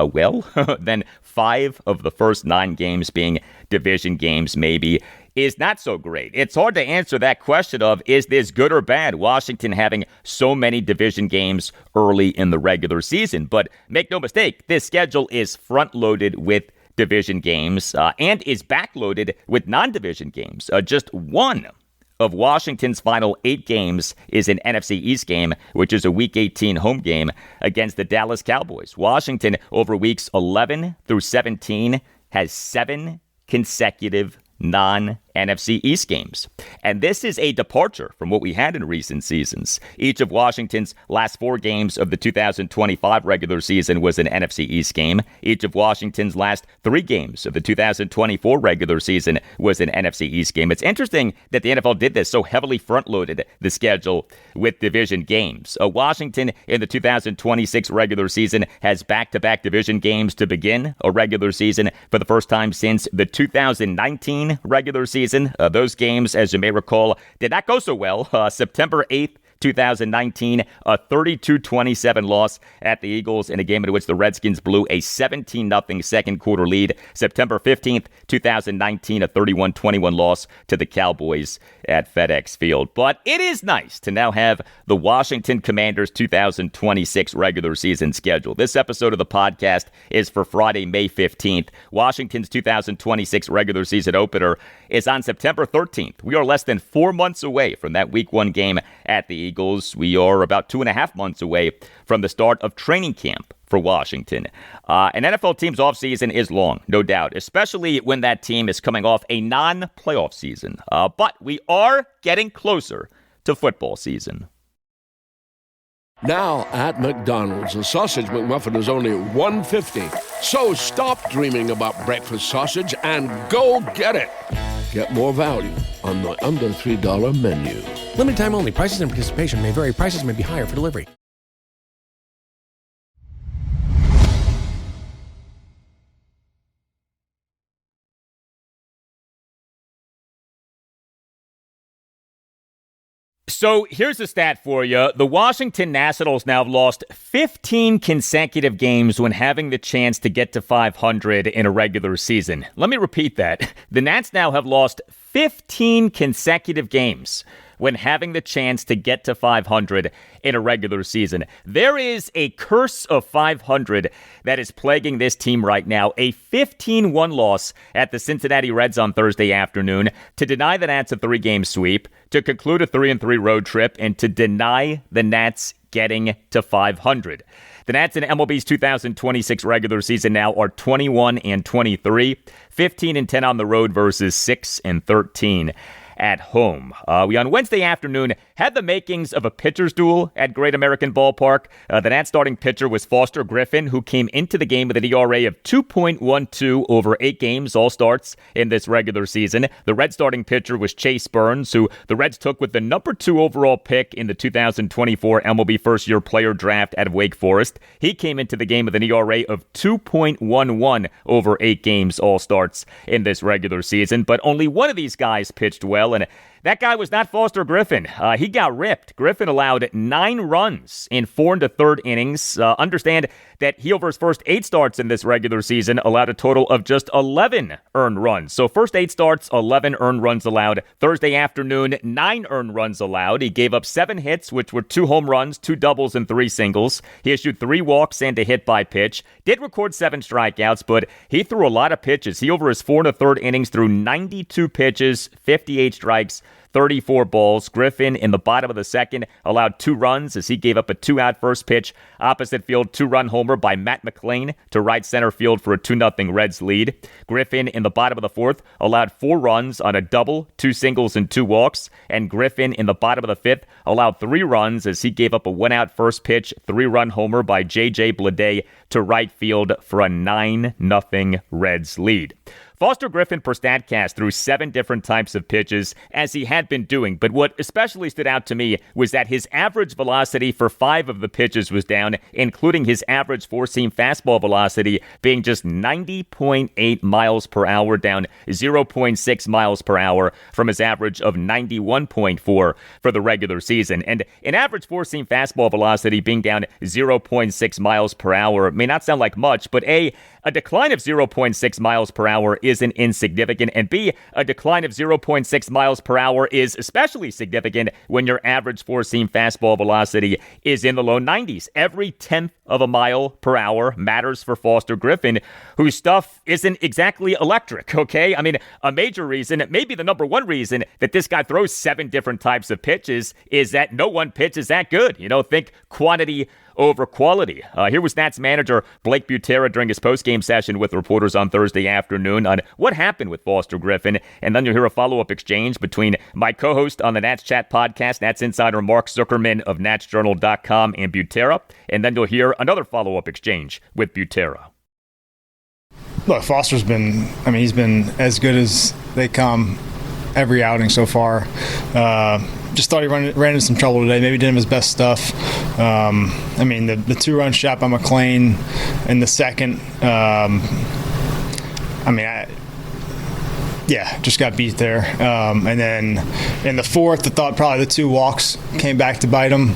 then 5 of the first 9 games being division games maybe is not so great. It's hard to answer that question of, is this good or bad, Washington having so many division games early in the regular season? But make no mistake, this schedule is front-loaded with division games and is back-loaded with non-division games. Just 1 of Washington's final 8 games is an NFC East game, which is a Week 18 home game against the Dallas Cowboys. Washington, over weeks 11 through 17, has 7 consecutive non-NFC NFC East games. And this is a departure from what we had in recent seasons. Each of Washington's last 4 games of the 2025 regular season was an NFC East game. Each of Washington's last 3 games of the 2024 regular season was an NFC East game. It's interesting that the NFL did this so heavily front-loaded the schedule with division games. Washington in the 2026 regular season has back-to-back division games to begin a regular season for the first time since the 2019 regular season. Those games, as you may recall, did not go so well. September 8th, 2019, a 32-27 loss at the Eagles in a game in which the Redskins blew a 17-0 second quarter lead. September 15th, 2019, a 31-21 loss to the Cowboys at FedEx Field. But it is nice to now have the Washington Commanders 2026 regular season schedule. This episode of the podcast is for Friday, May 15th. Washington's 2026 regular season opener is on September 13th. We are less than 4 months away from that Week 1 game at the Eagles. We are about 2.5 months away from the start of training camp for Washington. An NFL team's offseason is long, no doubt, especially when that team is coming off a non-playoff season. But we are getting closer to football season.
Now at McDonald's, a sausage McMuffin is only $1.50. So stop dreaming about breakfast sausage and go get it. Get more value on the under $3 menu.
Limited time only. Prices and participation may vary. Prices may be higher for delivery.
So here's a stat for you. The Washington Nationals now have lost 15 consecutive games when having the chance to get to 500 in a regular season. Let me repeat that. The Nats now have lost 15 consecutive games when having the chance to get to 500 in a regular season. There is a curse of 500 that is plaguing this team right now. A 15-1 loss at the Cincinnati Reds on Thursday afternoon to deny the Nats a 3-game sweep, to conclude a 3-3 road trip, and to deny the Nats getting to 500. The Nats in MLB's 2026 regular season now are 21-23, 15-10 on the road versus 6-13 at home. We on Wednesday afternoon had the makings of a pitcher's duel at Great American Ballpark. The Nats starting pitcher was Foster Griffin, who came into the game with an ERA of 2.12 over 8 games, all starts in this regular season. The Reds starting pitcher was Chase Burns, who the Reds took with the number 2 overall pick in the 2024 MLB first-year player draft out of Wake Forest. He came into the game with an ERA of 2.11 over 8 games, all starts in this regular season. But only one of these guys pitched well, and that guy was not Foster Griffin. He got ripped. Griffin allowed 9 runs in 4 1/3 innings. Understand that he, over his first 8 starts in this regular season, allowed a total of just 11 earned runs. So first 8 starts, 11 earned runs allowed. Thursday afternoon, 9 earned runs allowed. He gave up 7 hits, which were 2 home runs, 2 doubles, and 3 singles. He issued 3 walks and a hit by pitch. Did record 7 strikeouts, but he threw a lot of pitches. He, over his 4 1/3 innings, threw 92 pitches, 58 strikes, 34 balls. Griffin, in the bottom of the second, allowed 2 runs as he gave up a 2-out first pitch. Opposite field, 2-run homer by Matt McLain to right center field for a 2-0 Reds lead. Griffin, in the bottom of the 4th, allowed 4 runs on a double, 2 singles, and 2 walks. And Griffin, in the bottom of the 5th, allowed 3 runs as he gave up a 1-out first pitch, 3-run homer by J.J. Bleday to right field for a 9-0 Reds lead. Foster Griffin per StatCast threw 7 different types of pitches, as he had been doing, but what especially stood out to me was that his average velocity for 5 of the pitches was down, including his average four-seam fastball velocity being just 90.8 miles per hour, down 0.6 miles per hour from his average of 91.4 for the regular season. And an average four-seam fastball velocity being down 0.6 miles per hour may not sound like much, but A decline of 0.6 miles per hour isn't insignificant, and B, a decline of 0.6 miles per hour is especially significant when your average four-seam fastball velocity is in the low 90s. Every 10th of a mile per hour matters for Foster Griffin, whose stuff isn't exactly electric, okay? I mean, a major reason, maybe the number one reason that this guy throws 7 different types of pitches is that no one pitch is that good. You know, think quantity over quality. Here was Nats manager Blake Butera during his post-game session with reporters on Thursday afternoon on what happened with Foster Griffin, and then you'll hear a follow-up exchange between my co-host on the Nats Chat podcast, Nats insider Mark Zuckerman of NatsJournal.com, and Butera, and then you'll hear another follow-up exchange with Butera.
Look, Foster's he's been as good as they come every outing so far. Just thought he ran into some trouble today. Maybe didn't have his best stuff. The 2-run shot by McClain in the second. Just got beat there. And then in the fourth, I thought probably the 2 walks came back to bite him.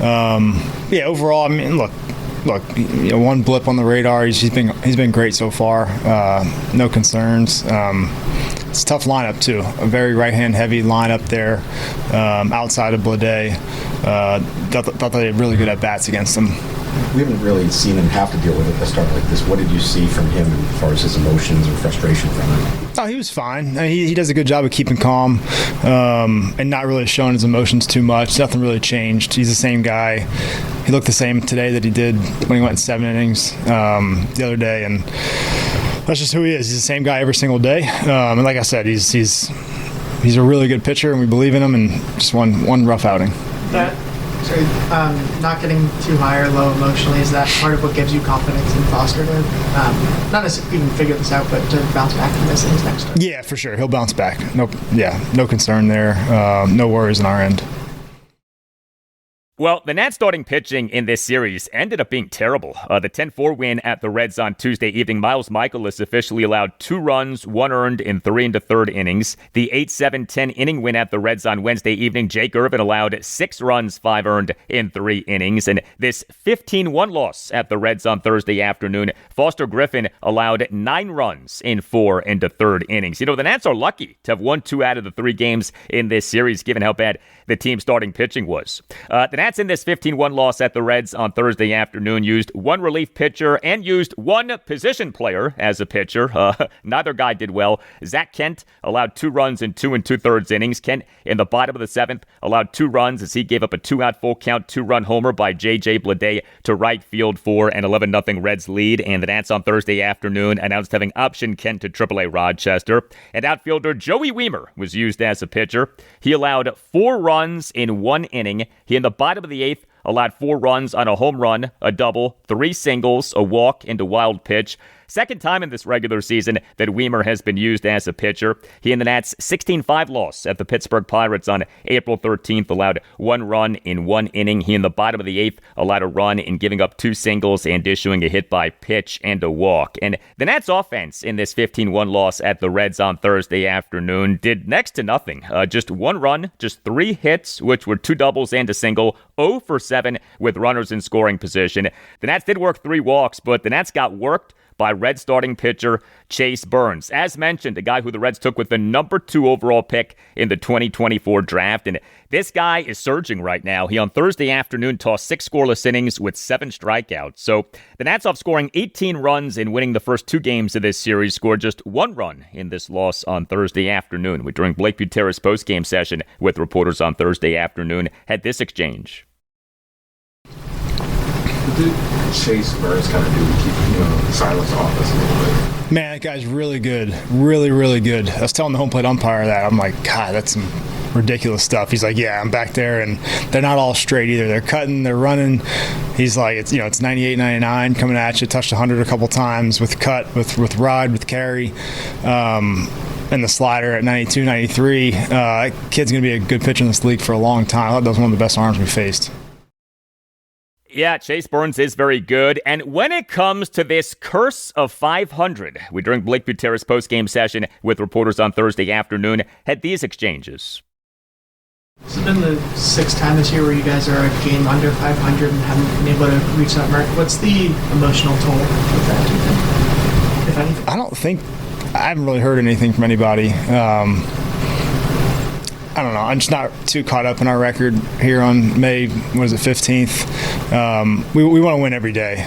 Overall, look, 1 blip on the radar. He's been great so far. No concerns. It's a tough lineup too. A very right-hand heavy lineup there, outside of Blade. Thought they had really good at bats against him.
We haven't really seen him have to deal with a start like this. What did you see from him as far as his emotions or frustration from it?
Oh, he was fine. He does a good job of keeping calm and not really showing his emotions too much. Nothing really changed. He's the same guy. He looked the same today that he did when he went in 7 innings the other day, and that's just who he is. He's the same guy every single day. And like I said, he's a really good pitcher, and we believe in him. And just one rough outing.
Not getting too high or low emotionally, is that part of what gives you confidence in Foster to not necessarily even figure this out, but to bounce back from this things next time?
Yeah, for sure. He'll bounce back. No concern there. No worries on our end.
Well, the Nats starting pitching in this series ended up being terrible. The 10-4 win at the Reds on Tuesday evening, Miles Michaelis officially allowed 2 runs, 1 earned in 3 and a third innings. The 8-7 10-inning win at the Reds on Wednesday evening, Jake Irvin allowed 6 runs, 5 earned in 3 innings. And this 15-1 loss at the Reds on Thursday afternoon, Foster Griffin allowed 9 runs in 4 and a third innings. The Nats are lucky to have won 2 out of the 3 games in this series, given how bad the team's starting pitching was. The Nats in this 15-1 loss at the Reds on Thursday afternoon used 1 relief pitcher and used 1 position player as a pitcher. Neither guy did well. Zach Kent allowed 2 runs in 2 2/3 innings. Kent, in the bottom of the 7th, allowed 2 runs as he gave up a 2-out full count 2-run homer by J.J. Blade to right field for an 11-0 Reds lead. And the Nats on Thursday afternoon announced having optioned Kent to AAA Rochester. And outfielder Joey Wiemer was used as a pitcher. He allowed 4 runs in 1 inning. He, in the bottom of the 8th, allowed 4 runs on a home run, a double, 3 singles, a walk, and a wild pitch. Second time in this regular season that Wiemer has been used as a pitcher. He and the Nats' 16-5 loss at the Pittsburgh Pirates on April 13th allowed 1 run in 1 inning. He, in the bottom of the 8th, allowed a run in giving up 2 singles and issuing a hit by pitch and a walk. And the Nats' offense in this 15-1 loss at the Reds on Thursday afternoon did next to nothing. Just 1 run, just 3 hits, which were 2 doubles and a single, 0 for 7 with runners in scoring position. The Nats did work 3 walks, but the Nats got worked by Red starting pitcher Chase Burns. As mentioned, the guy who the Reds took with the number 2 overall pick in the 2024 draft. And this guy is surging right now. He on Thursday afternoon tossed 6 scoreless innings with 7 strikeouts. So the Nats, off scoring 18 runs in winning the first 2 games of this series, scored just 1 run in this loss on Thursday afternoon. We, during Blake Butera's postgame session with reporters on Thursday afternoon, had this exchange.
Chase Burns kind of do to keep silence off us a little bit?
Man, that guy's really good. Really, really good. I was telling the home plate umpire that. I'm like, God, that's some ridiculous stuff. He's like, yeah, I'm back there, and they're not all straight either. They're cutting, they're running. He's like, it's 98, 99 coming at you. Touched 100 a couple times with cut, with rod, with carry. And the slider at 92, 93. That kid's going to be a good pitcher in this league for a long time. I thought that was one of the best arms we faced.
Yeah, Chase Burns is very good. And when it comes to this curse of 500, we, during Blake Butera's postgame session with reporters on Thursday afternoon, had these exchanges.
This has been the 6th time this year where you guys are a game under 500 and haven't been able to reach that mark. What's the emotional toll of that, do you think, if anything?
I haven't really heard anything from anybody. I don't know. I'm just not too caught up in our record here on May, 15th. We want to win every day.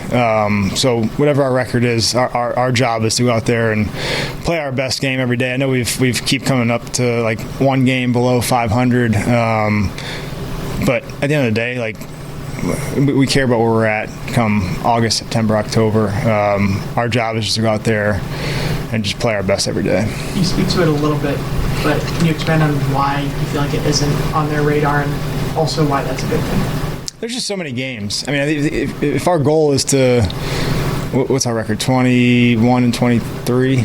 So whatever our record is, our job is to go out there and play our best game every day. I know we've keep coming up to like 1 game below 500. But at the end of the day, like, we care about where we're at come August, September, October. Our job is just to go out there and just play our best every day.
You speak to it a little bit, but can you expand on why you feel like it isn't on their radar and also why that's a good thing?
There's just so many games. I mean, if our goal is to, what's our record, 21 and 23?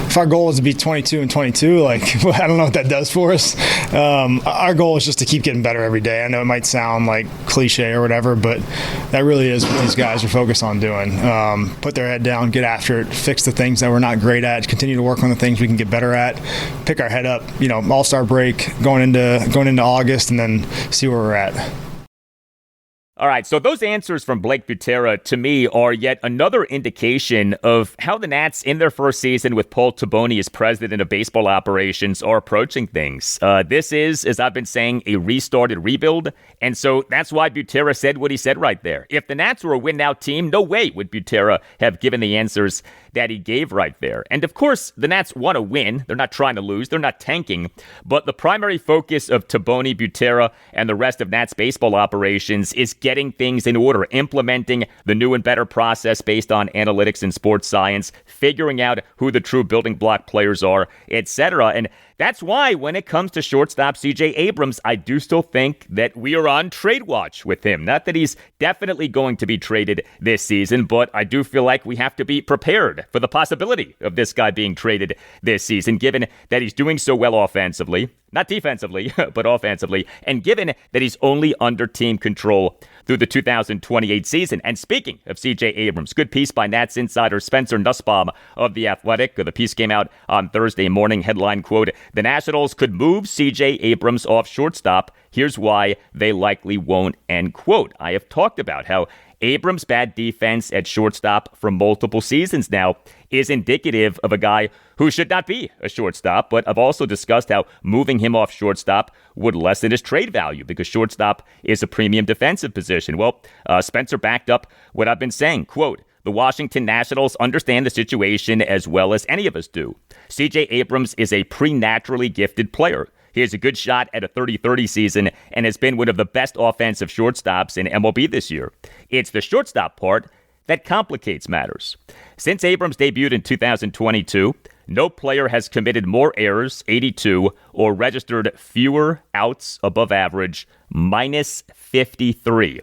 If our goal is to be 22 and 22, like, I don't know what that does for us. Our goal is just to keep getting better every day. I know it might sound like cliche or whatever, but that really is what these guys are focused on doing. Put their head down, get after it, fix the things that we're not great at, continue to work on the things we can get better at, pick our head up, All-Star break, going into August, and then see where we're at.
All right, so those answers from Blake Butera, to me, are yet another indication of how the Nats, in their first season with Paul Taboni as president of baseball operations, are approaching things. This is, as I've been saying, a restarted rebuild, and so that's why Butera said what he said right there. If the Nats were a win-now team, no way would Butera have given the answers that he gave right there. And of course, the Nats want to win. They're not trying to lose. They're not tanking. But the primary focus of Taboni, Butera, and the rest of Nats baseball operations is getting things in order, implementing the new and better process based on analytics and sports science, figuring out who the true building block players are, etc. And that's why when it comes to shortstop CJ Abrams, I do still think that we are on trade watch with him. Not that he's definitely going to be traded this season, but I do feel like we have to be prepared for the possibility of this guy being traded this season, given that he's doing so well offensively, not defensively, but offensively, and given that he's only under team control through the 2028 season. And speaking of CJ Abrams, good piece by Nats insider Spencer Nussbaum of The Athletic. The piece came out on Thursday morning. Headline, quote, "The Nationals could move CJ Abrams off shortstop. Here's why they likely won't," end quote. I have talked about how Abrams' bad defense at shortstop for multiple seasons now is indicative of a guy who should not be a shortstop, but I've also discussed how moving him off shortstop would lessen his trade value because shortstop is a premium defensive position. Well, Spencer backed up what I've been saying, quote, "The Washington Nationals understand the situation as well as any of us do. CJ Abrams is a preternaturally gifted player. He has a good shot at a 30-30 season and has been one of the best offensive shortstops in MLB this year. It's the shortstop part that complicates matters. Since Abrams debuted in 2022, no player has committed more errors, 82, or registered fewer outs above average, minus 53.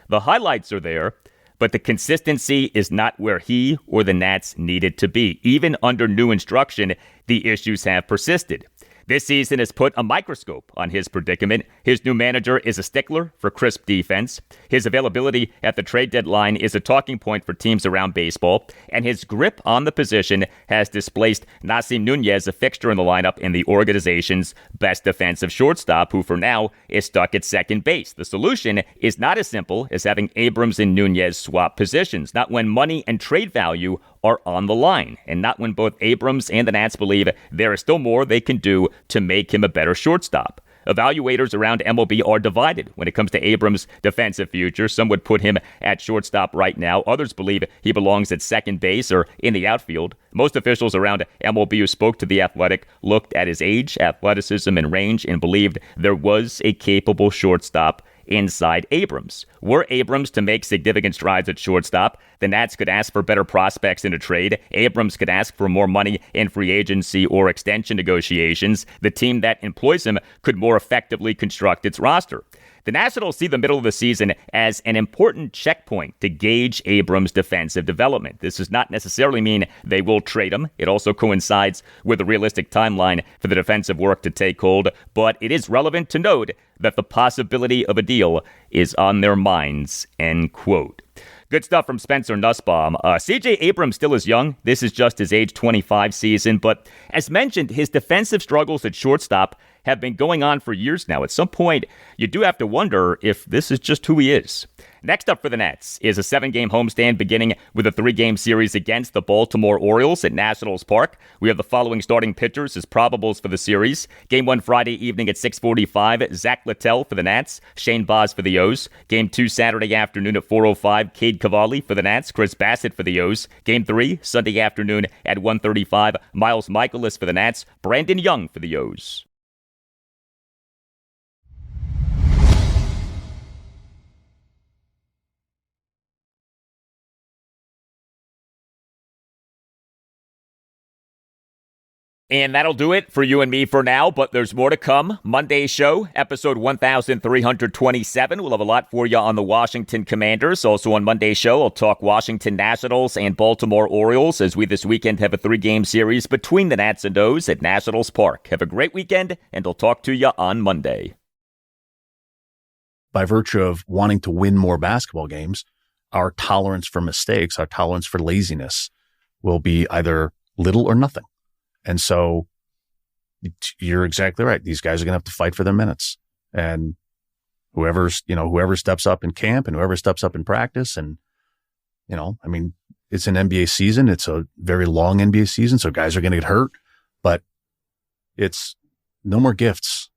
The highlights are there, but the consistency is not where he or the Nats needed to be. Even under new instruction, the issues have persisted. This season has put a microscope on his predicament. His new manager is a stickler for crisp defense. His availability at the trade deadline is a talking point for teams around baseball. And his grip on the position has displaced Nasim Nunez, a fixture in the lineup in the organization's best defensive shortstop, who for now is stuck at second base. The solution is not as simple as having Abrams and Nunez swap positions, not when money and trade value are on the line, and not when both Abrams and the Nats believe there is still more they can do to make him a better shortstop. Evaluators around MLB are divided when it comes to Abrams' defensive future. Some would put him at shortstop right now. Others believe he belongs at second base or in the outfield. Most officials around MLB who spoke to The Athletic looked at his age, athleticism, and range and believed there was a capable shortstop inside Abrams. Were Abrams to make significant strides at shortstop, the Nats could ask for better prospects in a trade. Abrams could ask for more money in free agency or extension negotiations. The team that employs him could more effectively construct its roster. The Nationals see the middle of the season as an important checkpoint to gauge Abrams' defensive development. This does not necessarily mean they will trade him. It also coincides with a realistic timeline for the defensive work to take hold, but it is relevant to note that the possibility of a deal is on their minds, end quote. Good stuff from Spencer Nussbaum. CJ Abrams still is young. This is just his age 25 season, but as mentioned, his defensive struggles at shortstop have been going on for years now. At some point, you do have to wonder if this is just who he is. Next up for the Nets is a 7-game homestand beginning with a 3-game series against the Baltimore Orioles at Nationals Park. We have the following starting pitchers as probables for the series. Game 1 Friday evening at 6:45, Zach Littell for the Nats, Shane Baz for the O's. Game 2 Saturday afternoon at 4:05, Cade Cavalli for the Nats, Chris Bassett for the O's. Game 3 Sunday afternoon at 1:35, Miles Michaelis for the Nats, Brandon Young for the O's. And that'll do it for you and me for now, but there's more to come. Monday's show, episode 1327. We'll have a lot for you on the Washington Commanders. Also on Monday's show, I'll talk Washington Nationals and Baltimore Orioles as we this weekend have a 3-game series between the Nats and O's at Nationals Park. Have a great weekend, and I'll talk to you on Monday.
By virtue of wanting to win more basketball games, our tolerance for mistakes, our tolerance for laziness will be either little or nothing. And so you're exactly right. These guys are going to have to fight for their minutes, and whoever steps up in camp and whoever steps up in practice. And, it's an NBA season. It's a very long NBA season. So guys are going to get hurt, but it's no more gifts.